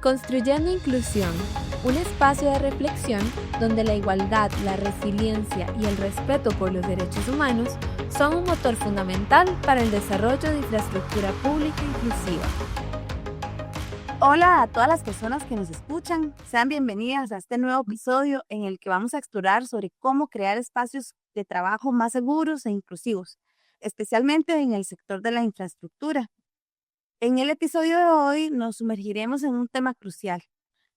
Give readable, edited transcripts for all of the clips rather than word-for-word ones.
Construyendo Inclusión, un espacio de reflexión donde la igualdad, la resiliencia y el respeto por los derechos humanos son un motor fundamental para el desarrollo de infraestructura pública inclusiva. Hola a todas las personas que nos escuchan, sean bienvenidas a este nuevo episodio en el que vamos a explorar sobre cómo crear espacios de trabajo más seguros e inclusivos, especialmente en el sector de la infraestructura. En el episodio de hoy nos sumergiremos en un tema crucial,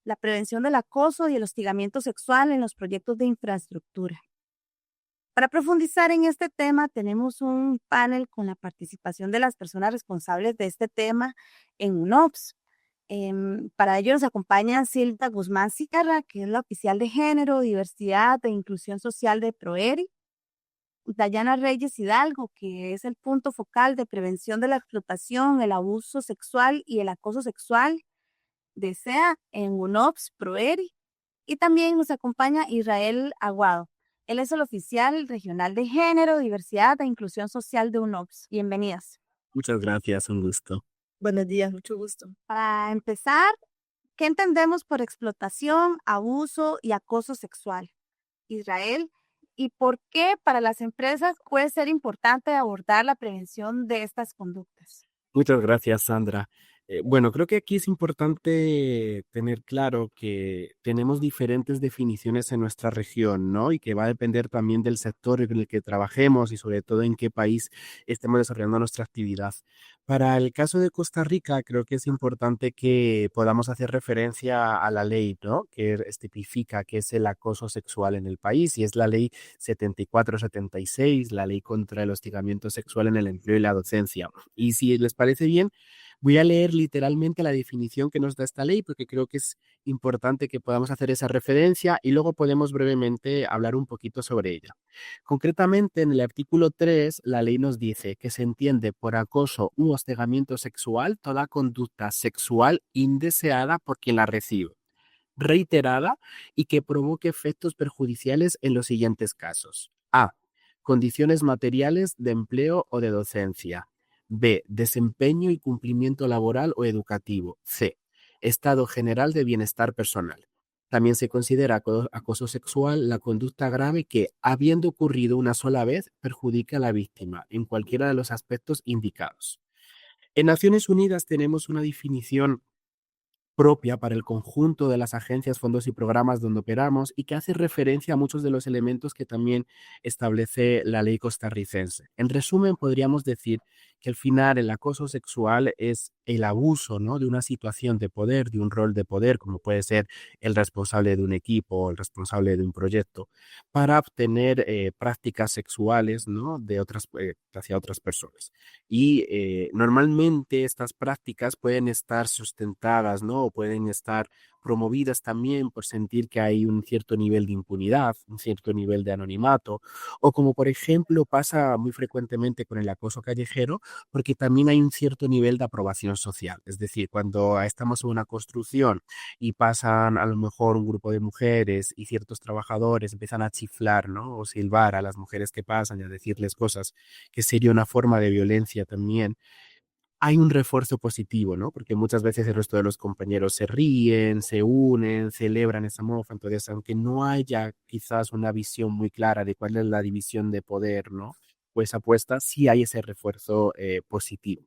la prevención del acoso y el hostigamiento sexual en los proyectos de infraestructura. Para profundizar en este tema, tenemos un panel con la participación de las personas responsables de este tema en UNOPS. Para ello nos acompaña Silda Guzmán Sierra, que es la oficial de Género, Diversidad e Inclusión Social de PROERI. Dayana Reyes Hidalgo, que es el punto focal de prevención de la explotación, el abuso sexual y el acoso sexual de SEA en UNOPS PROERI. Y también nos acompaña Israel Aguado. Él es el oficial regional de Género, Diversidad e Inclusión Social de UNOPS. Bienvenidas. Muchas gracias, un gusto. Buenos días, mucho gusto. Para empezar, ¿qué entendemos por explotación, abuso y acoso sexual? Israel, ¿y por qué para las empresas puede ser importante abordar la prevención de estas conductas? Muchas gracias, Sandra. Bueno, creo que aquí es importante tener claro que tenemos diferentes definiciones en nuestra región, ¿no? Y que va a depender también del sector en el que trabajemos y sobre todo en qué país estemos desarrollando nuestra actividad. Para el caso de Costa Rica, creo que es importante que podamos hacer referencia a la ley, ¿no? Que tipifica qué es el acoso sexual en el país y es la ley 7476, la ley contra el hostigamiento sexual en el empleo y la docencia. Y si les parece bien, voy a leer literalmente la definición que nos da esta ley porque creo que es importante que podamos hacer esa referencia y luego podemos brevemente hablar un poquito sobre ella. Concretamente, en el artículo 3, la ley nos dice que se entiende por acoso u hostigamiento sexual toda conducta sexual indeseada por quien la recibe, reiterada y que provoque efectos perjudiciales en los siguientes casos. A. Condiciones materiales de empleo o de docencia. B. Desempeño y cumplimiento laboral o educativo. C. Estado general de bienestar personal. También se considera acoso sexual la conducta grave que, habiendo ocurrido una sola vez, perjudica a la víctima en cualquiera de los aspectos indicados. En Naciones Unidas tenemos una definición propia para el conjunto de las agencias, fondos y programas donde operamos y que hace referencia a muchos de los elementos que también establece la ley costarricense. En resumen, podríamos decir que al final el acoso sexual es el abuso, ¿no? De una situación de poder, de un rol de poder, como puede ser el responsable de un equipo o el responsable de un proyecto, para obtener prácticas sexuales, ¿no? Hacia otras personas. Y normalmente estas prácticas pueden estar sustentadas, ¿no? O pueden estar promovidas también por sentir que hay un cierto nivel de impunidad, un cierto nivel de anonimato, o como por ejemplo pasa muy frecuentemente con el acoso callejero, porque también hay un cierto nivel de aprobación social. Es decir, cuando estamos en una construcción y pasan a lo mejor un grupo de mujeres y ciertos trabajadores empiezan a chiflar, ¿no? O silbar a las mujeres que pasan y a decirles cosas que sería una forma de violencia también, hay un refuerzo positivo, ¿no? Porque muchas veces el resto de los compañeros se ríen, se unen, celebran esa mofa. Entonces, aunque no haya quizás una visión muy clara de cuál es la división de poder, ¿no? Pues apuesta, sí hay ese refuerzo positivo.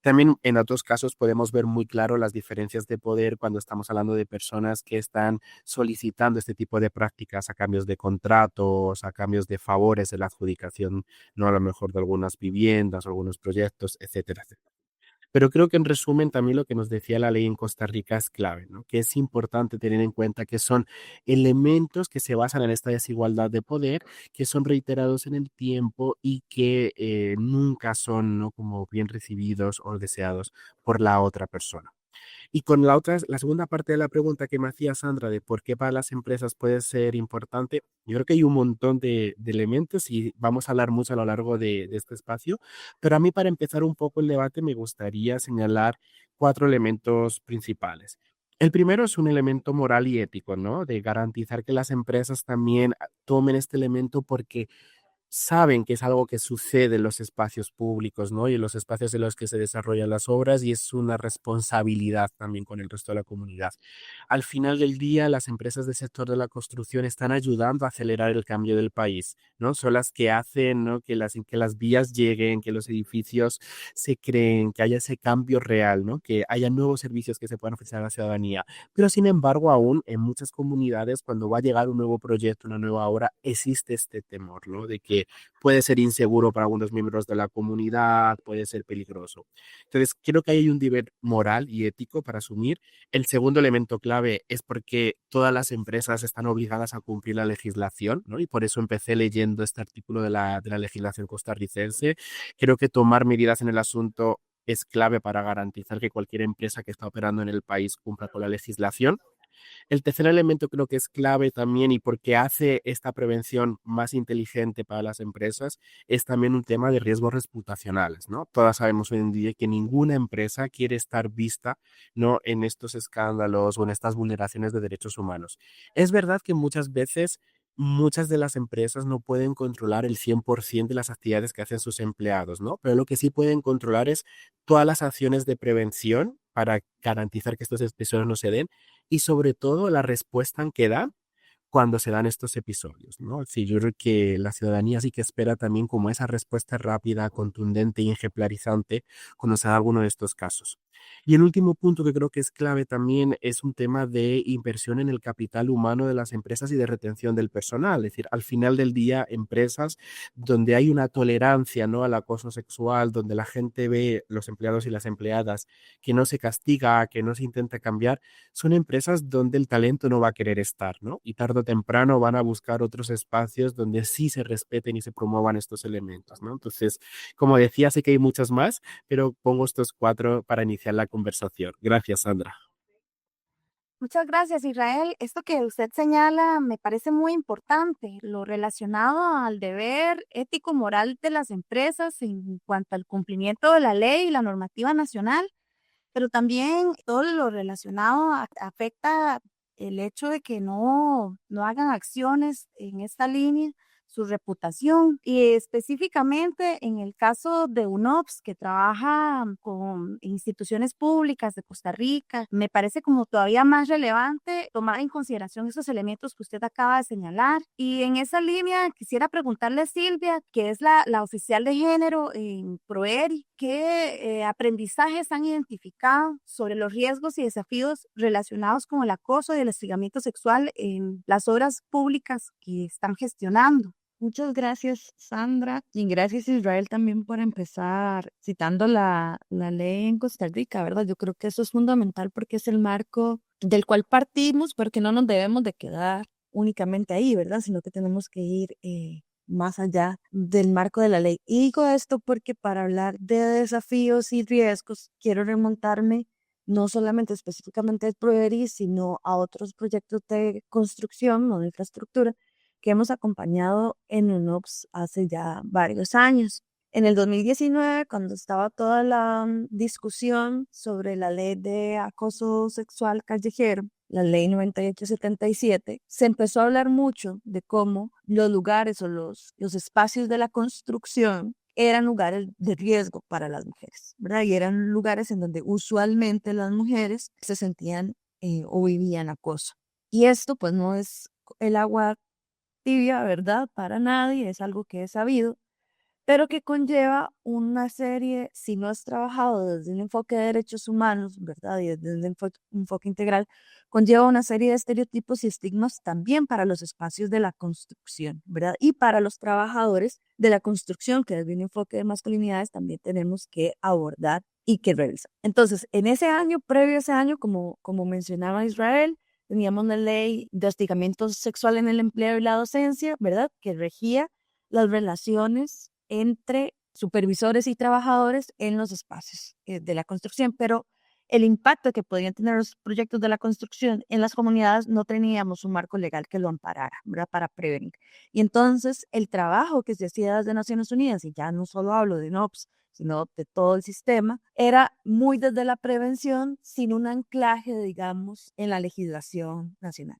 También en otros casos podemos ver muy claro las diferencias de poder cuando estamos hablando de personas que están solicitando este tipo de prácticas a cambios de contratos, a cambios de favores de la adjudicación, no a lo mejor de algunas viviendas, algunos proyectos, etcétera, etcétera. Pero creo que en resumen también lo que nos decía la ley en Costa Rica es clave, ¿no? Que es importante tener en cuenta que son elementos que se basan en esta desigualdad de poder, que son reiterados en el tiempo y que nunca son, ¿no? Como bien recibidos o deseados por la otra persona. Y con la segunda parte de la pregunta que me hacía Sandra de por qué para las empresas puede ser importante, yo creo que hay un montón de elementos y vamos a hablar mucho a lo largo de este espacio, pero a mí para empezar un poco el debate me gustaría señalar 4 elementos principales. El primero es un elemento moral y ético, ¿no? De garantizar que las empresas también tomen este elemento porque saben que es algo que sucede en los espacios públicos, ¿no? Y en los espacios en los que se desarrollan las obras y es una responsabilidad también con el resto de la comunidad. Al final del día, las empresas del sector de la construcción están ayudando a acelerar el cambio del país, ¿no? Son las que hacen, ¿no? Que las vías lleguen, que los edificios se creen, que haya ese cambio real, ¿no? Que haya nuevos servicios que se puedan ofrecer a la ciudadanía. Pero sin embargo, aún en muchas comunidades, cuando va a llegar un nuevo proyecto, una nueva obra, existe este temor, ¿no? De que puede ser inseguro para algunos miembros de la comunidad, puede ser peligroso. Entonces, creo que hay un deber moral y ético para asumir. El segundo elemento clave es porque todas las empresas están obligadas a cumplir la legislación, ¿no? Y por eso empecé leyendo este artículo de la legislación costarricense. Creo que tomar medidas en el asunto es clave para garantizar que cualquier empresa que está operando en el país cumpla con la legislación. El tercer elemento creo que es clave también y porque hace esta prevención más inteligente para las empresas es también un tema de riesgos reputacionales, ¿no? Todas sabemos hoy en día que ninguna empresa quiere estar vista, ¿no? En estos escándalos o en estas vulneraciones de derechos humanos. Es verdad que muchas veces muchas de las empresas no pueden controlar el 100% de las actividades que hacen sus empleados, ¿no? Pero lo que sí pueden controlar es todas las acciones de prevención para garantizar que estos episodios no se den y sobre todo la respuesta que da cuando se dan estos episodios, ¿no? Sí, yo creo que la ciudadanía sí que espera también como esa respuesta rápida, contundente y ejemplarizante cuando se da alguno de estos casos. Y el último punto que creo que es clave también es un tema de inversión en el capital humano de las empresas y de retención del personal. Es decir, al final del día, empresas donde hay una tolerancia, ¿no? Al acoso sexual, donde la gente ve, los empleados y las empleadas, que no se castiga, que no se intenta cambiar, son empresas donde el talento no va a querer estar, ¿no? Y tarde o temprano van a buscar otros espacios donde sí se respeten y se promuevan estos elementos, ¿no? Entonces, como decía, sé que hay muchas más, pero pongo estos cuatro para iniciar la conversación. Gracias, Sandra. Muchas gracias, Israel. Esto que usted señala me parece muy importante, lo relacionado al deber ético-moral de las empresas en cuanto al cumplimiento de la ley y la normativa nacional, pero también todo lo relacionado afecta el hecho de que no hagan acciones en esta línea, su reputación y específicamente en el caso de UNOPS que trabaja con instituciones públicas de Costa Rica, me parece como todavía más relevante tomar en consideración esos elementos que usted acaba de señalar. Y en esa línea quisiera preguntarle a Silvia, que es la oficial de género en Proeri, ¿qué aprendizajes han identificado sobre los riesgos y desafíos relacionados con el acoso y el hostigamiento sexual en las obras públicas que están gestionando? Muchas gracias, Sandra, y gracias, Israel, también por empezar citando la ley en Costa Rica, ¿verdad? Yo creo que eso es fundamental porque es el marco del cual partimos, pero que no nos debemos de quedar únicamente ahí, ¿verdad? Sino que tenemos que ir más allá del marco de la ley. Y digo esto porque para hablar de desafíos y riesgos, quiero remontarme no solamente específicamente al Proverí, sino a otros proyectos de construcción o de infraestructura que hemos acompañado en UNOPS hace ya varios años. En el 2019, cuando estaba toda la discusión sobre la ley de acoso sexual callejero, la ley 9877, se empezó a hablar mucho de cómo los lugares o los espacios de la construcción eran lugares de riesgo para las mujeres, ¿verdad? Y eran lugares en donde usualmente las mujeres se sentían o vivían acoso. Y esto pues no es el agua tibia, ¿verdad? Para nadie, es algo que es sabido, pero que conlleva una serie, si no es trabajado desde un enfoque de derechos humanos, ¿verdad? Y desde un enfoque integral, conlleva una serie de estereotipos y estigmas también para los espacios de la construcción, ¿verdad? Y para los trabajadores de la construcción, que desde un enfoque de masculinidades también tenemos que abordar y que revisar. Entonces, en ese año, previo a ese año, como mencionaba Israel, teníamos una ley de hostigamiento sexual en el empleo y la docencia, ¿verdad? Que regía las relaciones entre supervisores y trabajadores en los espacios de la construcción, pero el impacto que podían tener los proyectos de la construcción en las comunidades no teníamos un marco legal que lo amparara, ¿verdad? Para prevenir. Y entonces el trabajo que se hacía desde Naciones Unidas, y ya no solo hablo de NOPS, sino de todo el sistema, era muy desde la prevención sin un anclaje, digamos, en la legislación nacional.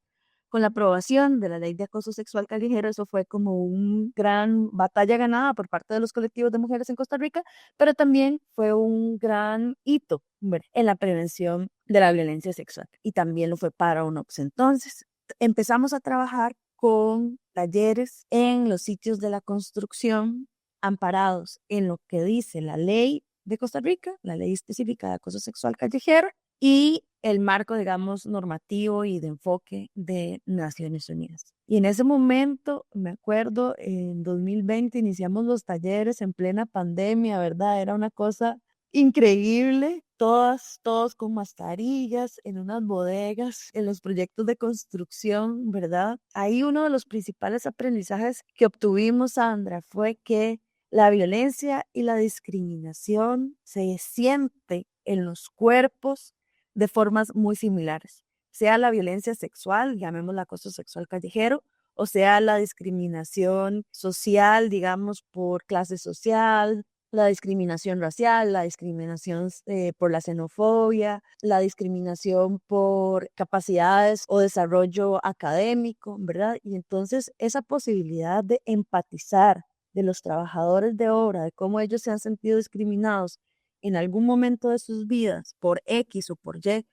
con la aprobación de la ley de acoso sexual callejero, eso fue como una gran batalla ganada por parte de los colectivos de mujeres en Costa Rica, pero también fue un gran hito, ¿verdad?, en la prevención de la violencia sexual, y también lo fue para UNOPS. Entonces, empezamos a trabajar con talleres en los sitios de la construcción amparados en lo que dice la ley de Costa Rica, la ley específica de acoso sexual callejero, y el marco, digamos, normativo y de enfoque de Naciones Unidas. Y en ese momento, me acuerdo, en 2020 iniciamos los talleres en plena pandemia, ¿verdad? Era una cosa increíble, todos con mascarillas, en unas bodegas, en los proyectos de construcción, ¿verdad? Ahí uno de los principales aprendizajes que obtuvimos, Sandra, fue que la violencia y la discriminación se siente en los cuerpos de formas muy similares, sea la violencia sexual, llamémosla acoso sexual callejero, o sea la discriminación social, digamos, por clase social, la discriminación racial, la discriminación por la xenofobia, la discriminación por capacidades o desarrollo académico, ¿verdad? Y entonces esa posibilidad de empatizar de los trabajadores de obra, de cómo ellos se han sentido discriminados en algún momento de sus vidas por X o por Y,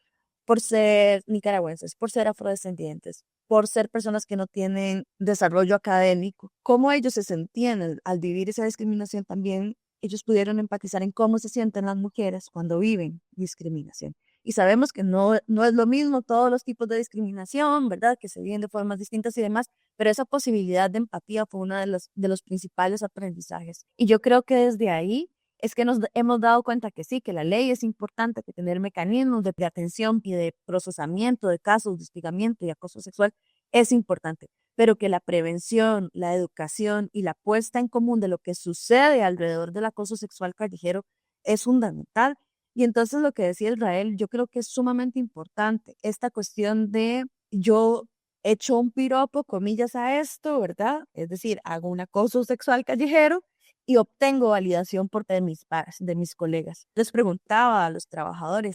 por ser nicaragüenses, por ser afrodescendientes, por ser personas que no tienen desarrollo académico, cómo ellos se sentían al vivir esa discriminación. También ellos pudieron empatizar en cómo se sienten las mujeres cuando viven discriminación. Y sabemos que no es lo mismo todos los tipos de discriminación, ¿verdad?, que se viven de formas distintas y demás, pero esa posibilidad de empatía fue uno de los principales aprendizajes. Y yo creo que desde ahí es que nos hemos dado cuenta que sí, que la ley es importante, que tener mecanismos de atención y de procesamiento de casos de hostigamiento y acoso sexual es importante, pero que la prevención, la educación y la puesta en común de lo que sucede alrededor del acoso sexual callejero es fundamental. Y entonces lo que decía Israel, yo creo que es sumamente importante esta cuestión de yo echo un piropo, comillas, a esto, ¿verdad? Es decir, hago un acoso sexual callejero y obtengo validación por de mis pares, de mis colegas. Les preguntaba a los trabajadores,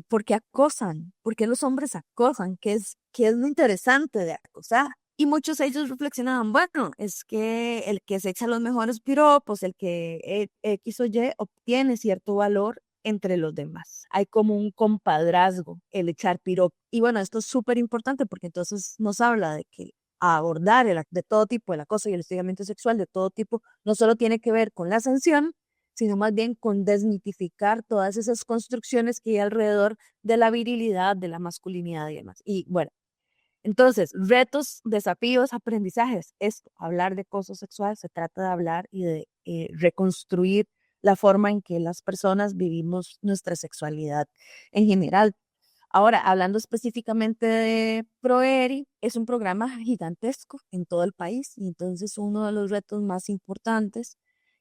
¿por qué acosan? ¿Por qué los hombres acosan? ¿Qué es lo interesante de acosar? Y muchos de ellos reflexionaban, bueno, es que el que se echa los mejores piropos, el que X o Y obtiene cierto valor entre los demás. Hay como un compadrazgo, el echar piropos. Y bueno, esto es súper importante porque entonces nos habla de que abordar de todo tipo, el acoso y el hostigamiento sexual de todo tipo, no solo tiene que ver con la sanción, sino más bien con desmitificar todas esas construcciones que hay alrededor de la virilidad, de la masculinidad y demás. Y bueno, entonces, retos, desafíos, aprendizajes. Esto, hablar de acoso sexual, se trata de hablar y de reconstruir la forma en que las personas vivimos nuestra sexualidad en general. Ahora, hablando específicamente de ProERI, es un programa gigantesco en todo el país, y entonces uno de los retos más importantes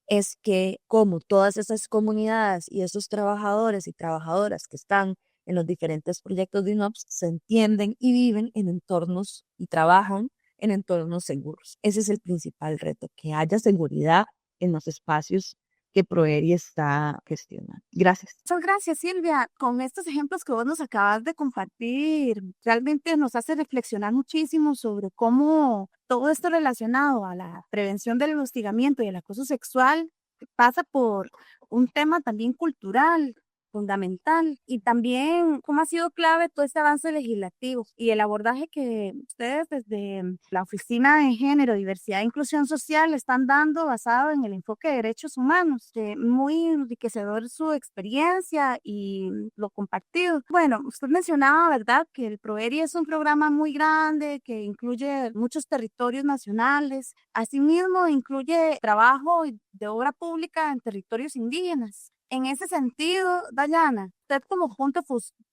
es que como todas esas comunidades y esos trabajadores y trabajadoras que están en los diferentes proyectos de UNOPS se entienden y viven en entornos y trabajan en entornos seguros. Ese es el principal reto, que haya seguridad en los espacios que ProERI está gestionando. Gracias. Muchas gracias, Silvia. Con estos ejemplos que vos nos acabas de compartir, realmente nos hace reflexionar muchísimo sobre cómo todo esto relacionado a la prevención del hostigamiento y el acoso sexual pasa por un tema también cultural fundamental, y también cómo ha sido clave todo este avance legislativo y el abordaje que ustedes desde la Oficina de Género, Diversidad e Inclusión Social están dando basado en el enfoque de derechos humanos. Muy enriquecedor su experiencia y lo compartido. Bueno, usted mencionaba, ¿verdad?, que el ProERI es un programa muy grande que incluye muchos territorios nacionales. Asimismo, incluye trabajo de obra pública en territorios indígenas. En ese sentido, Dayana, usted como punto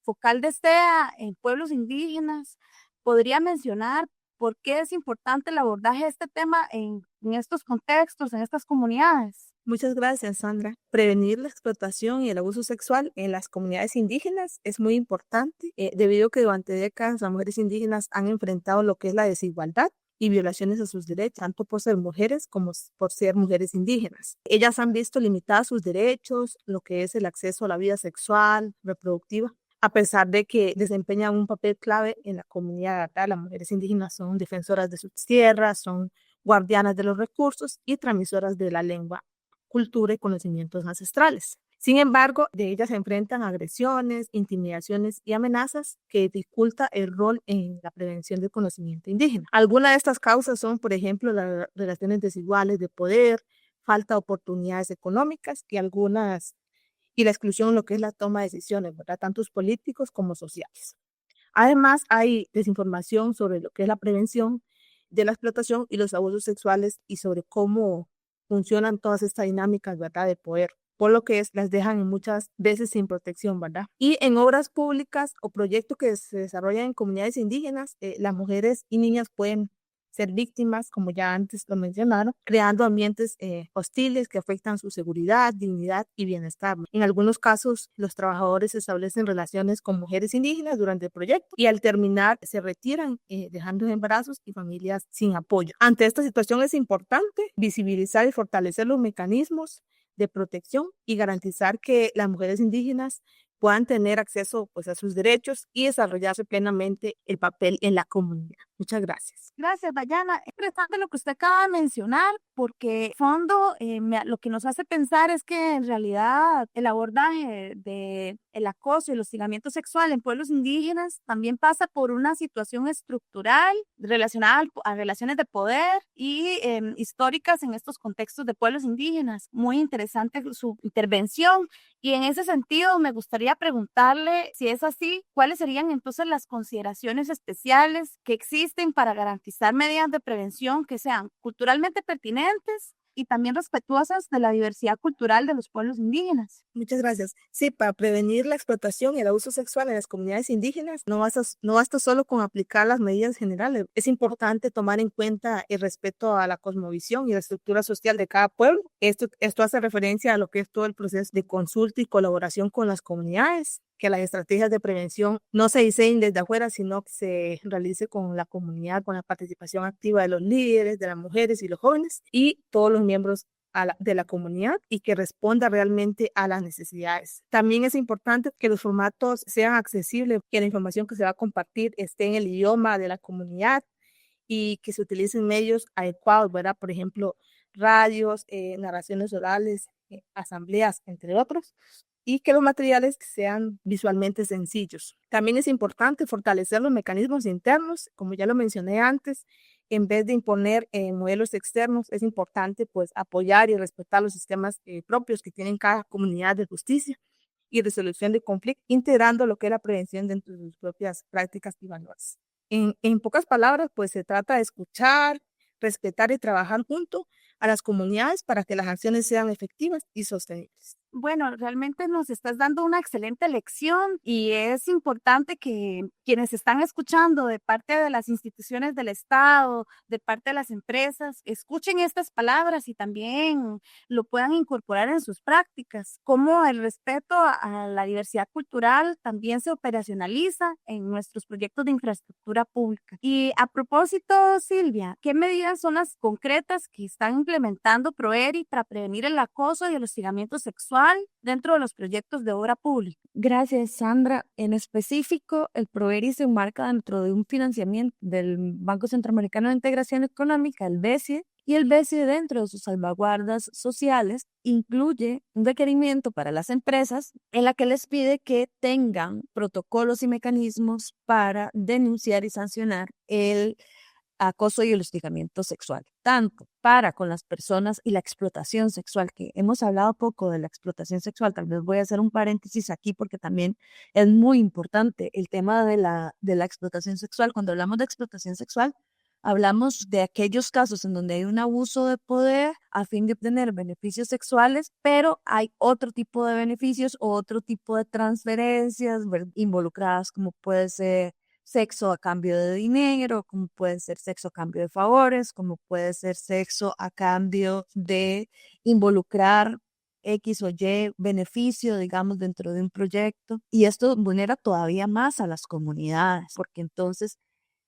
focal de STEA en pueblos indígenas, ¿podría mencionar por qué es importante el abordaje de este tema en estos contextos, en estas comunidades? Muchas gracias, Sandra. Prevenir la explotación y el abuso sexual en las comunidades indígenas es muy importante, debido a que durante décadas las mujeres indígenas han enfrentado lo que es la desigualdad y violaciones a sus derechos, tanto por ser mujeres como por ser mujeres indígenas. Ellas han visto limitados sus derechos, lo que es el acceso a la vida sexual, reproductiva, a pesar de que desempeñan un papel clave en la comunidad, ¿verdad? Las mujeres indígenas son defensoras de sus tierras, son guardianas de los recursos y transmisoras de la lengua, cultura y conocimientos ancestrales. Sin embargo, de ellas se enfrentan agresiones, intimidaciones y amenazas que dificulta el rol en la prevención del conocimiento indígena. Algunas de estas causas son, por ejemplo, las relaciones desiguales de poder, falta de oportunidades económicas y la exclusión en lo que es la toma de decisiones, ¿verdad? Tanto políticos como sociales. Además, hay desinformación sobre lo que es la prevención de la explotación y los abusos sexuales y sobre cómo funcionan todas estas dinámicas, ¿verdad? De poder, por lo que las dejan muchas veces sin protección, ¿verdad? Y en obras públicas o proyectos que se desarrollan en comunidades indígenas, las mujeres y niñas pueden ser víctimas, como ya antes lo mencionaron, creando ambientes hostiles que afectan su seguridad, dignidad y bienestar. En algunos casos, los trabajadores establecen relaciones con mujeres indígenas durante el proyecto y al terminar se retiran, dejando embarazos y familias sin apoyo. Ante esta situación es importante visibilizar y fortalecer los mecanismos de protección y garantizar que las mujeres indígenas puedan tener acceso pues, a sus derechos y desarrollarse plenamente el papel en la comunidad. Muchas gracias. Gracias, Dayana. Es interesante lo que usted acaba de mencionar, porque en fondo lo que nos hace pensar es que en realidad el abordaje de el acoso y el hostigamiento sexual en pueblos indígenas también pasa por una situación estructural relacionada a relaciones de poder y históricas en estos contextos de pueblos indígenas. Muy interesante su intervención. Y en ese sentido, me gustaría preguntarle, si es así, ¿cuáles serían entonces las consideraciones especiales que existen para garantizar medidas de prevención que sean culturalmente pertinentes y también respetuosas de la diversidad cultural de los pueblos indígenas? Muchas gracias. Sí, para prevenir la explotación y el abuso sexual en las comunidades indígenas, no basta solo con aplicar las medidas generales. Es importante tomar en cuenta el respeto a la cosmovisión y la estructura social de cada pueblo. Esto hace referencia a lo que es todo el proceso de consulta y colaboración con las comunidades, que las estrategias de prevención no se diseñen desde afuera, sino que se realice con la comunidad, con la participación activa de los líderes, de las mujeres y los jóvenes y todos los miembros de la comunidad y que responda realmente a las necesidades. También es importante que los formatos sean accesibles, que la información que se va a compartir esté en el idioma de la comunidad y que se utilicen medios adecuados, ¿verdad? Por ejemplo, radios, narraciones orales, asambleas, entre otros, y que los materiales sean visualmente sencillos. También es importante fortalecer los mecanismos internos, como ya lo mencioné antes, en vez de imponer modelos externos, es importante pues apoyar y respetar los sistemas propios que tienen cada comunidad de justicia y resolución de conflictos, integrando lo que es la prevención dentro de sus propias prácticas y valores. En pocas palabras, pues se trata de escuchar, respetar y trabajar junto a las comunidades para que las acciones sean efectivas y sostenibles. Bueno, realmente nos estás dando una excelente lección y es importante que quienes están escuchando de parte de las instituciones del Estado, de parte de las empresas, escuchen estas palabras y también lo puedan incorporar en sus prácticas, como el respeto a la diversidad cultural también se operacionaliza en nuestros proyectos de infraestructura pública. Y a propósito, Silvia, ¿qué medidas son las concretas que están implementando Proeri para prevenir el acoso y el hostigamiento sexual dentro de los proyectos de obra pública? Gracias, Sandra. En específico, el Proeri se enmarca dentro de un financiamiento del Banco Centroamericano de Integración Económica, el BESIE, y el BESIE, dentro de sus salvaguardas sociales, incluye un requerimiento para las empresas en la que les pide que tengan protocolos y mecanismos para denunciar y sancionar el acoso y el hostigamiento sexual, tanto para con las personas y la explotación sexual, que hemos hablado poco de la explotación sexual. Tal vez voy a hacer un paréntesis aquí porque también es muy importante el tema de la explotación sexual. Cuando hablamos de explotación sexual, hablamos de aquellos casos en donde hay un abuso de poder a fin de obtener beneficios sexuales, pero hay otro tipo de beneficios o otro tipo de transferencias involucradas, como puede ser sexo a cambio de dinero, como puede ser sexo a cambio de favores, como puede ser sexo a cambio de involucrar X o Y beneficio, digamos, dentro de un proyecto. Y esto vulnera todavía más a las comunidades, porque entonces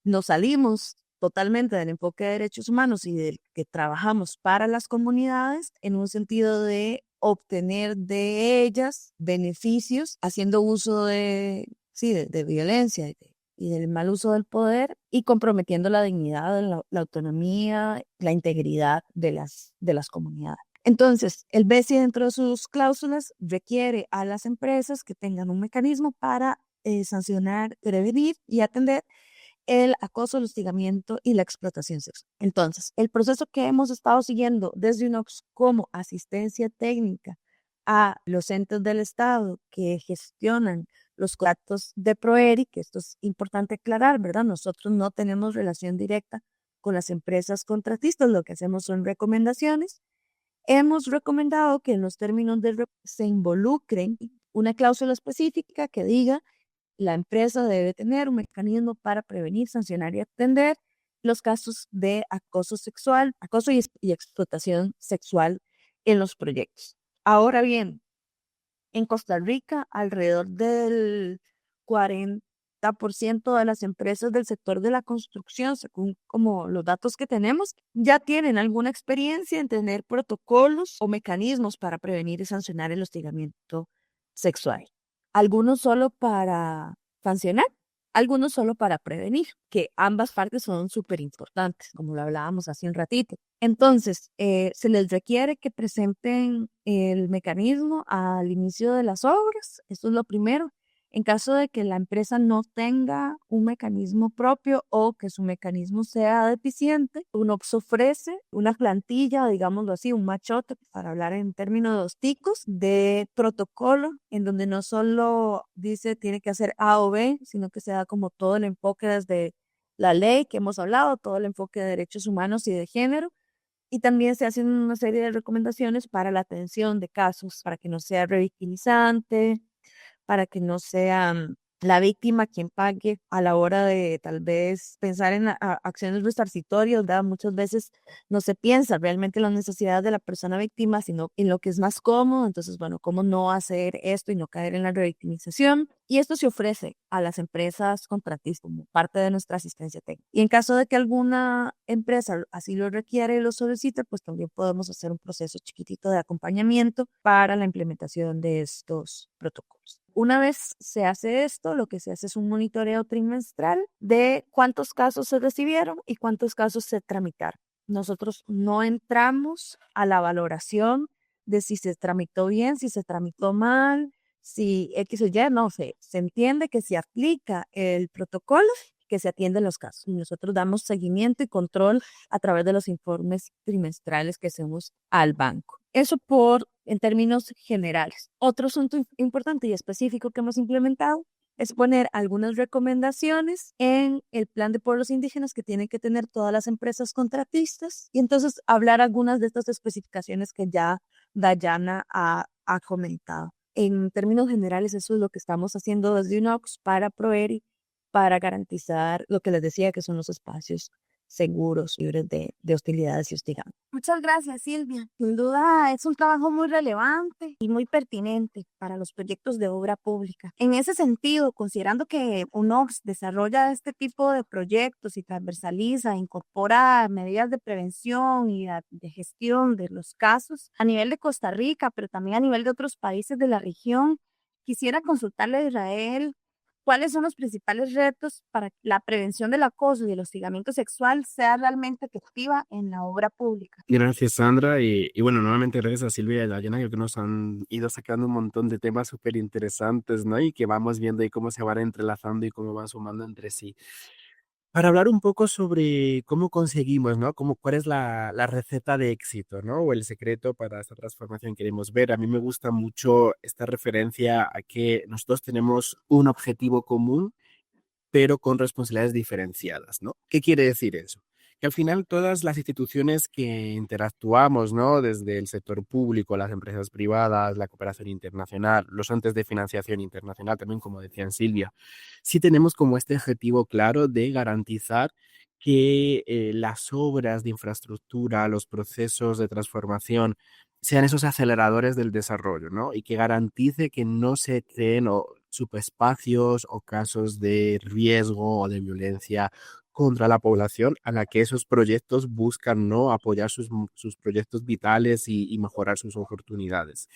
nos salimos totalmente del enfoque de derechos humanos y del que trabajamos para las comunidades en un sentido de obtener de ellas beneficios, haciendo uso de sí, de violencia y del mal uso del poder y comprometiendo la dignidad, la autonomía, la integridad de las comunidades. Entonces, el BESI dentro de sus cláusulas requiere a las empresas que tengan un mecanismo para sancionar, prevenir y atender el acoso, el hostigamiento y la explotación sexual. Entonces, el proceso que hemos estado siguiendo desde UNOX como asistencia técnica a los entes del Estado que gestionan los contratos de PROERI, que esto es importante aclarar, ¿verdad? Nosotros no tenemos relación directa con las empresas contratistas, lo que hacemos son recomendaciones. Hemos recomendado que en los términos se involucren una cláusula específica que diga la empresa debe tener un mecanismo para prevenir, sancionar y atender los casos de acoso sexual, acoso y explotación sexual en los proyectos. Ahora bien, en Costa Rica, alrededor del 40% de las empresas del sector de la construcción, según como los datos que tenemos, ya tienen alguna experiencia en tener protocolos o mecanismos para prevenir y sancionar el hostigamiento sexual. Algunos solo para sancionar, algunos solo para prevenir, que ambas partes son súper importantes, como lo hablábamos hace un ratito. Entonces, se les requiere que presenten el mecanismo al inicio de las obras, esto es lo primero. En caso de que la empresa no tenga un mecanismo propio o que su mecanismo sea deficiente, UNOPS ofrece una plantilla, digámoslo así, un machote, para hablar en términos ticos, de protocolo, en donde no solo dice tiene que hacer A o B, sino que se da como todo el enfoque desde la ley que hemos hablado, todo el enfoque de derechos humanos y de género. Y también se hacen una serie de recomendaciones para la atención de casos, para que no sea revictimizante, para que no sea la víctima quien pague a la hora de tal vez pensar en acciones resarcitorias, ¿verdad? Muchas veces no se piensa realmente en las necesidades de la persona víctima, sino en lo que es más cómodo. Entonces, bueno, ¿cómo no hacer esto y no caer en la revictimización? Y esto se ofrece a las empresas contratistas como parte de nuestra asistencia técnica. Y en caso de que alguna empresa así lo requiere y lo solicite, pues también podemos hacer un proceso chiquitito de acompañamiento para la implementación de estos protocolos. Una vez se hace esto, lo que se hace es un monitoreo trimestral de cuántos casos se recibieron y cuántos casos se tramitaron. Nosotros no entramos a la valoración de si se tramitó bien, si se tramitó mal, si X o Y, no sé. Se entiende que se aplica el protocolo, que se atienden los casos. Y nosotros damos seguimiento y control a través de los informes trimestrales que hacemos al banco. Eso en términos generales. Otro asunto importante y específico que hemos implementado es poner algunas recomendaciones en el plan de pueblos indígenas que tienen que tener todas las empresas contratistas y entonces hablar algunas de estas especificaciones que ya Dayana ha comentado. En términos generales, eso es lo que estamos haciendo desde UNOX para PROERI, para garantizar lo que les decía, que son los espacios seguros, libres de hostilidades y hostigamiento. Muchas gracias, Silvia. Sin duda es un trabajo muy relevante y muy pertinente para los proyectos de obra pública. En ese sentido, considerando que UNOX desarrolla este tipo de proyectos y transversaliza, incorpora medidas de prevención y de gestión de los casos a nivel de Costa Rica, pero también a nivel de otros países de la región, quisiera consultarle a Israel cuáles son los principales retos para que la prevención del acoso y el hostigamiento sexual sea realmente efectiva en la obra pública. Gracias, Sandra. Y bueno, nuevamente gracias a Silvia y a Dayana, creo que nos han ido sacando un montón de temas súper interesantes, ¿no? Y que vamos viendo ahí cómo se van entrelazando y cómo van sumando entre sí. Para hablar un poco sobre cómo conseguimos, ¿no? Cuál es la receta de éxito, ¿no? O el secreto para esta transformación que queremos ver. A mí me gusta mucho esta referencia a que nosotros tenemos un objetivo común pero con responsabilidades diferenciadas, ¿no? ¿Qué quiere decir eso? Que al final todas las instituciones que interactuamos, ¿no? Desde el sector público, las empresas privadas, la cooperación internacional, los entes de financiación internacional, también como decía Silvia, sí tenemos como este objetivo claro de garantizar que las obras de infraestructura, los procesos de transformación sean esos aceleradores del desarrollo, ¿no? Y que garantice que no se creen subespacios o casos de riesgo o de violencia contra la población a la que esos proyectos buscan, ¿no? Apoyar sus proyectos vitales y mejorar sus oportunidades.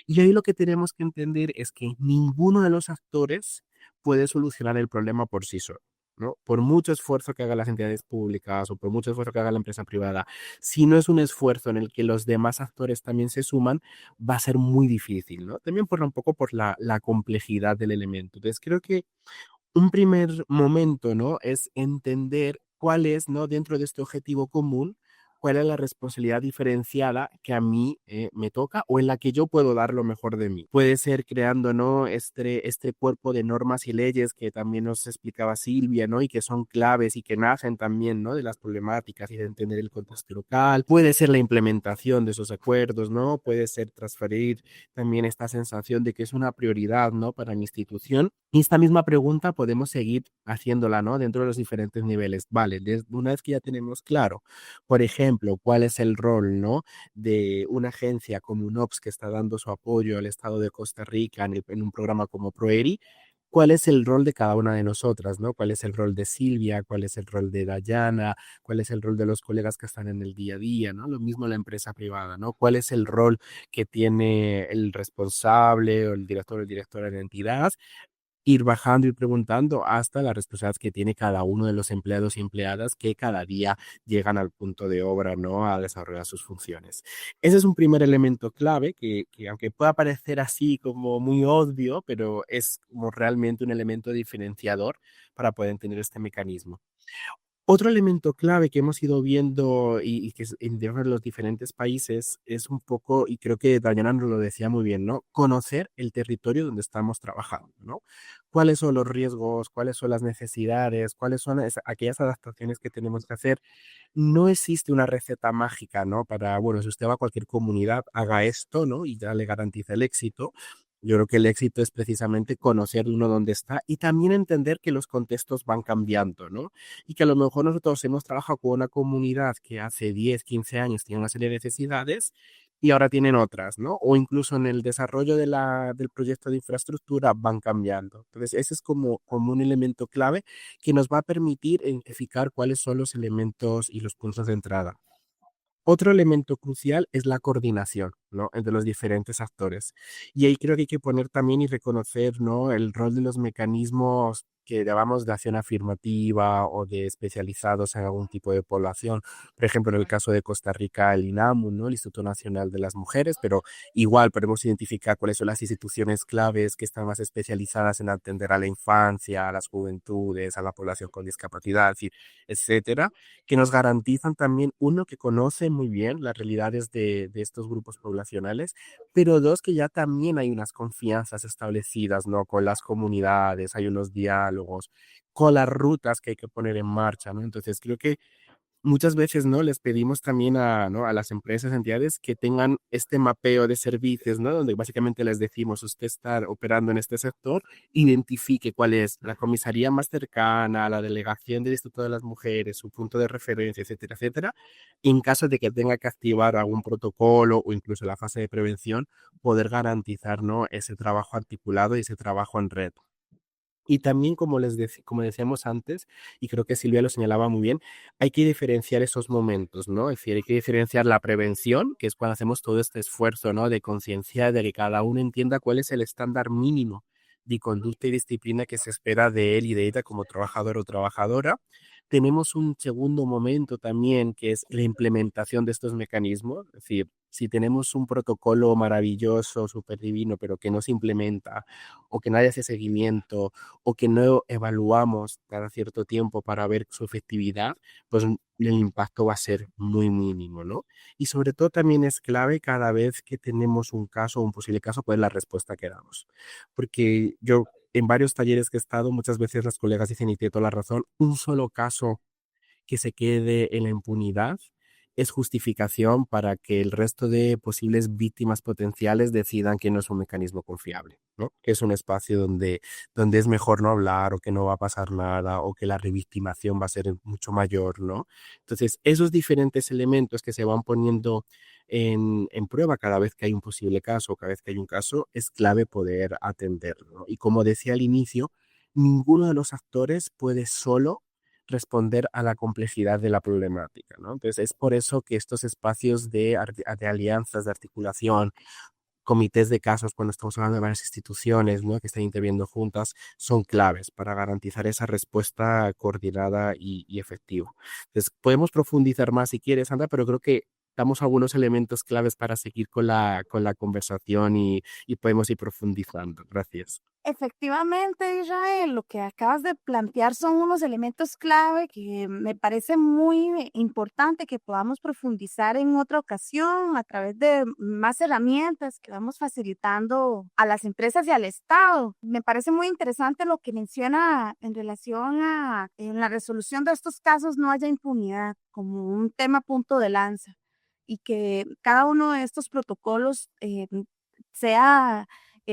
Y ahí lo que tenemos que entender es que ninguno de los actores puede solucionar el problema por sí solo, ¿no? Por mucho esfuerzo que hagan las entidades públicas o por mucho esfuerzo que haga la empresa privada, si no es un esfuerzo en el que los demás actores también se suman, va a ser muy difícil, ¿no? También un poco por la complejidad del elemento. Entonces, creo que un primer momento, ¿no? Es entender cuál es, ¿no? Dentro de este objetivo común, cuál es la responsabilidad diferenciada que a mí me toca o en la que yo puedo dar lo mejor de mí. Puede ser creando, ¿no? Este cuerpo de normas y leyes que también nos explicaba Silvia, ¿no? Y que son claves y que nacen también, ¿no? De las problemáticas y de entender el contexto local. Puede ser la implementación de esos acuerdos, ¿no? Puede ser transferir también esta sensación de que es una prioridad, ¿no? Para mi institución. Y esta misma pregunta podemos seguir haciéndola, ¿no? Dentro de los diferentes niveles. Vale, una vez que ya tenemos claro, por ejemplo, cuál es el rol, ¿no? De una agencia como UNOPS que está dando su apoyo al Estado de Costa Rica en un programa como ProERI, cuál es el rol de cada una de nosotras, ¿no? ¿Cuál es el rol de Silvia? ¿Cuál es el rol de Dayana? ¿Cuál es el rol de los colegas que están en el día a día, ¿no? Lo mismo la empresa privada, ¿no? ¿Cuál es el rol que tiene el responsable o el director o el directora de la entidad? Ir bajando y preguntando hasta la responsabilidad que tiene cada uno de los empleados y empleadas que cada día llegan al punto de obra, ¿no? A desarrollar sus funciones. Ese es un primer elemento clave que aunque pueda parecer así como muy obvio, pero es como realmente un elemento diferenciador para poder entender este mecanismo. Otro elemento clave que hemos ido viendo y que es en de los diferentes países es un poco, y creo que Dayana nos lo decía muy bien, ¿no? Conocer el territorio donde estamos trabajando, ¿no? ¿Cuáles son los riesgos? ¿Cuáles son las necesidades? ¿Cuáles son aquellas adaptaciones que tenemos que hacer? No existe una receta mágica, ¿no? Para, bueno, si usted va a cualquier comunidad, haga esto, ¿no? Y ya le garantiza el éxito. Yo creo que el éxito es precisamente conocer uno dónde está y también entender que los contextos van cambiando, ¿no? Y que a lo mejor nosotros hemos trabajado con una comunidad que hace 10, 15 años tiene una serie de necesidades y ahora tienen otras, ¿no? O incluso en el desarrollo del proyecto de infraestructura van cambiando. Entonces, ese es como un elemento clave que nos va a permitir identificar cuáles son los elementos y los puntos de entrada. Otro elemento crucial es la coordinación, ¿no? Entre los diferentes actores. Y ahí creo que hay que poner también y reconocer, ¿no? El rol de los mecanismos que llamamos de acción afirmativa o de especializados en algún tipo de población. Por ejemplo, en el caso de Costa Rica, el INAMU, ¿no? El Instituto Nacional de las Mujeres, pero igual podemos identificar cuáles son las instituciones claves que están más especializadas en atender a la infancia, a las juventudes, a la población con discapacidad, es decir, etcétera, que nos garantizan también, uno, que conoce muy bien las realidades de estos grupos poblacionales, pero dos, que ya también hay unas confianzas establecidas, ¿no? Con las comunidades, hay unos diálogos, con las rutas que hay que poner en marcha, ¿no? Entonces, creo que muchas veces, ¿no? Les pedimos también ¿no? A las empresas, entidades que tengan este mapeo de servicios, ¿no? Donde básicamente les decimos, usted está operando en este sector, identifique cuál es la comisaría más cercana, la delegación del Instituto de las Mujeres, su punto de referencia, etcétera, etcétera. En caso de que tenga que activar algún protocolo o incluso la fase de prevención, poder garantizar, ¿no? Ese trabajo articulado y ese trabajo en red. Y también, como decíamos antes, y creo que Silvia lo señalaba muy bien, hay que diferenciar esos momentos, ¿no? Es decir, hay que diferenciar la prevención, que es cuando hacemos todo este esfuerzo, ¿no? De conciencia, de que cada uno entienda cuál es el estándar mínimo de conducta y disciplina que se espera de él y de ella como trabajador o trabajadora. Tenemos un segundo momento también, que es la implementación de estos mecanismos. Es decir, si tenemos un protocolo maravilloso, súper divino, pero que no se implementa, o que nadie hace seguimiento, o que no evaluamos cada cierto tiempo para ver su efectividad, pues el impacto va a ser muy mínimo, ¿no? Y sobre todo también es clave cada vez que tenemos un caso o un posible caso, pues la respuesta que damos. Porque yo en varios talleres que he estado, muchas veces las colegas dicen, y tiene toda la razón, un solo caso que se quede en la impunidad es justificación para que el resto de posibles víctimas potenciales decidan que no es un mecanismo confiable, ¿no? Que es un espacio donde es mejor no hablar o que no va a pasar nada o que la revictimación va a ser mucho mayor, ¿no? Entonces, esos diferentes elementos que se van poniendo en prueba cada vez que hay un posible caso o cada vez que hay un caso, es clave poder atenderlo, ¿no? Y como decía al inicio, ninguno de los actores puede solo responder a la complejidad de la problemática, ¿no? Entonces, es por eso que estos espacios de alianzas, de articulación, comités de casos, cuando estamos hablando de varias instituciones, ¿no? Que están interviniendo juntas, son claves para garantizar esa respuesta coordinada y efectiva. Entonces, podemos profundizar más si quieres, Sandra, pero creo que damos algunos elementos claves para seguir con la conversación y podemos ir profundizando. Gracias. Efectivamente, Israel, lo que acabas de plantear son unos elementos clave que me parece muy importante que podamos profundizar en otra ocasión a través de más herramientas que vamos facilitando a las empresas y al Estado. Me parece muy interesante lo que menciona en relación a en la resolución de estos casos no haya impunidad como un tema punto de lanza y que cada uno de estos protocolos sea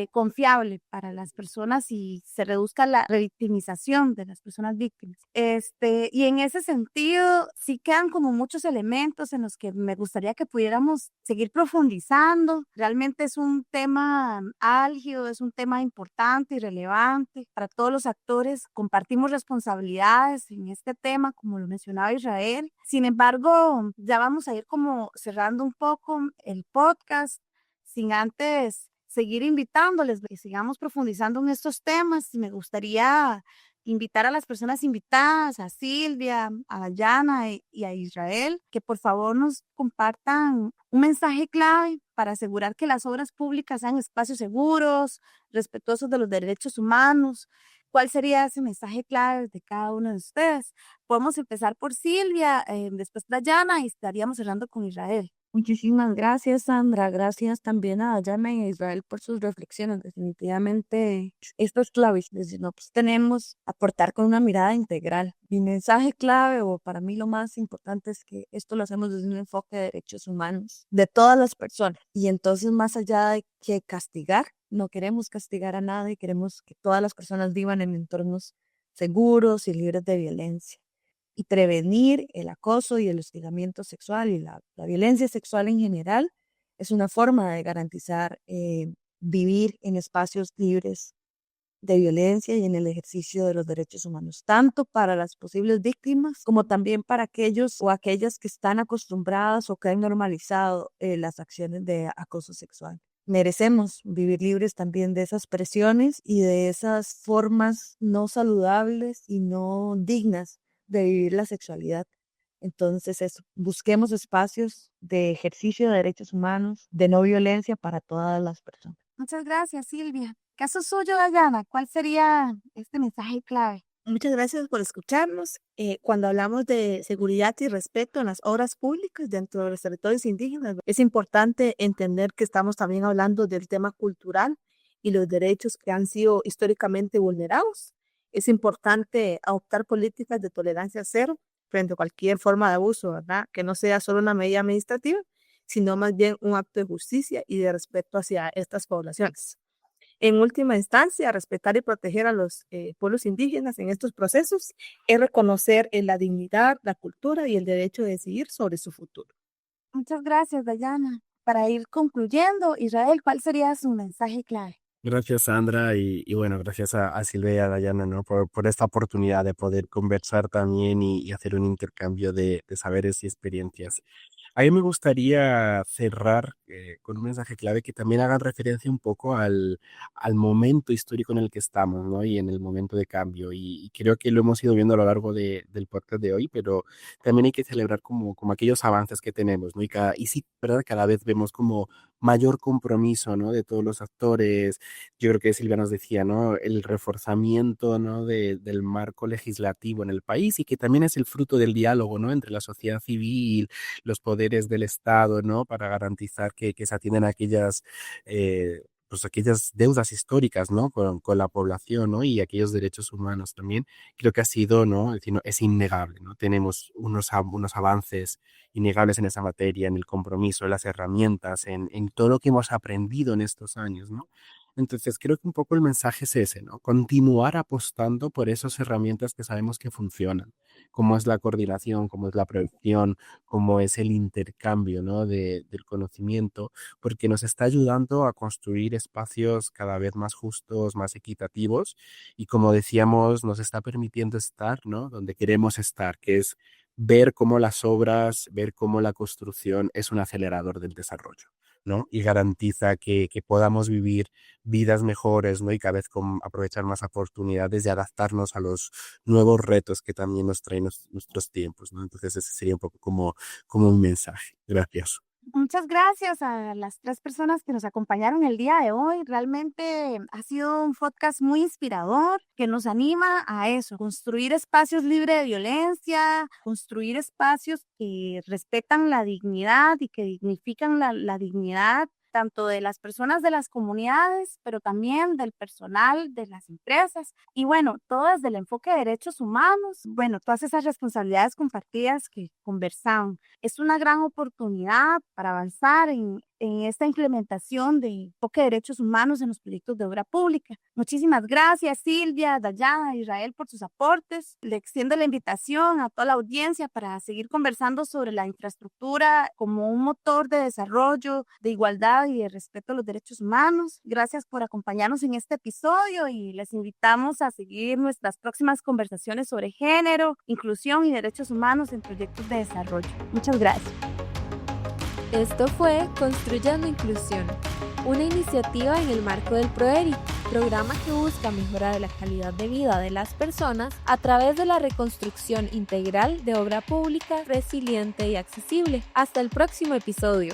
confiable para las personas y se reduzca la revictimización de las personas víctimas. Y en ese sentido, sí quedan como muchos elementos en los que me gustaría que pudiéramos seguir profundizando. Realmente es un tema álgido, es un tema importante y relevante para todos los actores. Compartimos responsabilidades en este tema, como lo mencionaba Israel. Sin embargo, ya vamos a ir como cerrando un poco el podcast sin antes seguir invitándoles, que sigamos profundizando en estos temas. Y me gustaría invitar a las personas invitadas, a Silvia, a Dayana y a Israel, que por favor nos compartan un mensaje clave para asegurar que las obras públicas sean espacios seguros, respetuosos de los derechos humanos. ¿Cuál sería ese mensaje clave de cada uno de ustedes? Podemos empezar por Silvia, después Dayana y estaríamos cerrando con Israel. Muchísimas gracias, Sandra. Gracias también a Dayana y a Israel por sus reflexiones. Definitivamente, esto es clave. Desde no, pues, tenemos aportar con una mirada integral. Mi mensaje clave, o para mí lo más importante, es que esto lo hacemos desde un enfoque de derechos humanos de todas las personas. Y entonces, más allá de que castigar, no queremos castigar a nadie, queremos que todas las personas vivan en entornos seguros y libres de violencia y prevenir el acoso y el hostigamiento sexual y la violencia sexual en general es una forma de garantizar vivir en espacios libres de violencia y en el ejercicio de los derechos humanos, tanto para las posibles víctimas como también para aquellos o aquellas que están acostumbradas o que han normalizado las acciones de acoso sexual. Merecemos vivir libres también de esas presiones y de esas formas no saludables y no dignas de vivir la sexualidad. Entonces, busquemos espacios de ejercicio de derechos humanos, de no violencia para todas las personas. Muchas gracias, Silvia. Caso suyo, Dayana, ¿cuál sería este mensaje clave? Muchas gracias por escucharnos. Cuando hablamos de seguridad y respeto en las obras públicas dentro de los territorios indígenas, es importante entender que estamos también hablando del tema cultural y los derechos que han sido históricamente vulnerados. Es importante adoptar políticas de tolerancia cero frente a cualquier forma de abuso, ¿verdad? Que no sea solo una medida administrativa, sino más bien un acto de justicia y de respeto hacia estas poblaciones. En última instancia, respetar y proteger a los pueblos indígenas en estos procesos es reconocer la dignidad, la cultura y el derecho de decidir sobre su futuro. Muchas gracias, Dayana. Para ir concluyendo, Israel, ¿cuál sería su mensaje clave? Gracias, Sandra, y bueno, gracias a Silvia y a Dayana, ¿no? Por esta oportunidad de poder conversar también y hacer un intercambio de saberes y experiencias. A mí me gustaría cerrar con un mensaje clave que también haga referencia un poco al momento histórico en el que estamos, ¿no? Y en el momento de cambio. Y creo que lo hemos ido viendo a lo largo del podcast de hoy, pero también hay que celebrar como aquellos avances que tenemos, ¿no? Y sí, ¿verdad? Cada vez vemos como mayor compromiso, ¿no? De todos los actores. Yo creo que Silvia nos decía, ¿no? El reforzamiento, ¿no? Del marco legislativo en el país y que también es el fruto del diálogo, ¿no? Entre la sociedad civil, los poderes del Estado, ¿no? Para garantizar que se atienden a pues aquellas deudas históricas, ¿no? Con la población, ¿no? Y aquellos derechos humanos también. Creo que ha sido, ¿no? Es decir, es innegable, ¿no? Tenemos unos avances innegables en esa materia, en el compromiso, en las herramientas, en todo lo que hemos aprendido en estos años, ¿no? Entonces, creo que un poco el mensaje es ese, ¿no? Continuar apostando por esas herramientas que sabemos que funcionan, como es la coordinación, como es la prevención, como es el intercambio, ¿no? Del conocimiento, porque nos está ayudando a construir espacios cada vez más justos, más equitativos y como decíamos, nos está permitiendo estar, ¿no? Donde queremos estar, que es ver cómo las obras, ver cómo la construcción es un acelerador del desarrollo. ¿no? Y garantiza que podamos vivir vidas mejores, ¿no? Y cada vez aprovechar más oportunidades de adaptarnos a los nuevos retos que también nos traen nuestros tiempos, ¿no? Entonces ese sería un poco como un mensaje. Gracias. Muchas gracias a las 3 personas que nos acompañaron el día de hoy. Realmente ha sido un podcast muy inspirador que nos anima a eso, construir espacios libres de violencia, construir espacios que respetan la dignidad y que dignifican la dignidad tanto de las personas de las comunidades, pero también del personal de las empresas. Y bueno, todo desde el enfoque de derechos humanos, bueno, todas esas responsabilidades compartidas que conversamos. Es una gran oportunidad para avanzar en esta implementación de enfoque de derechos humanos en los proyectos de obra pública. Muchísimas gracias, Silvia, Dayana, Israel, por sus aportes. Le extiendo la invitación a toda la audiencia para seguir conversando sobre la infraestructura como un motor de desarrollo, de igualdad y de respeto a los derechos humanos. Gracias por acompañarnos en este episodio y les invitamos a seguir nuestras próximas conversaciones sobre género, inclusión y derechos humanos en proyectos de desarrollo. Muchas gracias. Esto fue Construyendo Inclusión, una iniciativa en el marco del PROERI, programa que busca mejorar la calidad de vida de las personas a través de la reconstrucción integral de obra pública resiliente y accesible. Hasta el próximo episodio.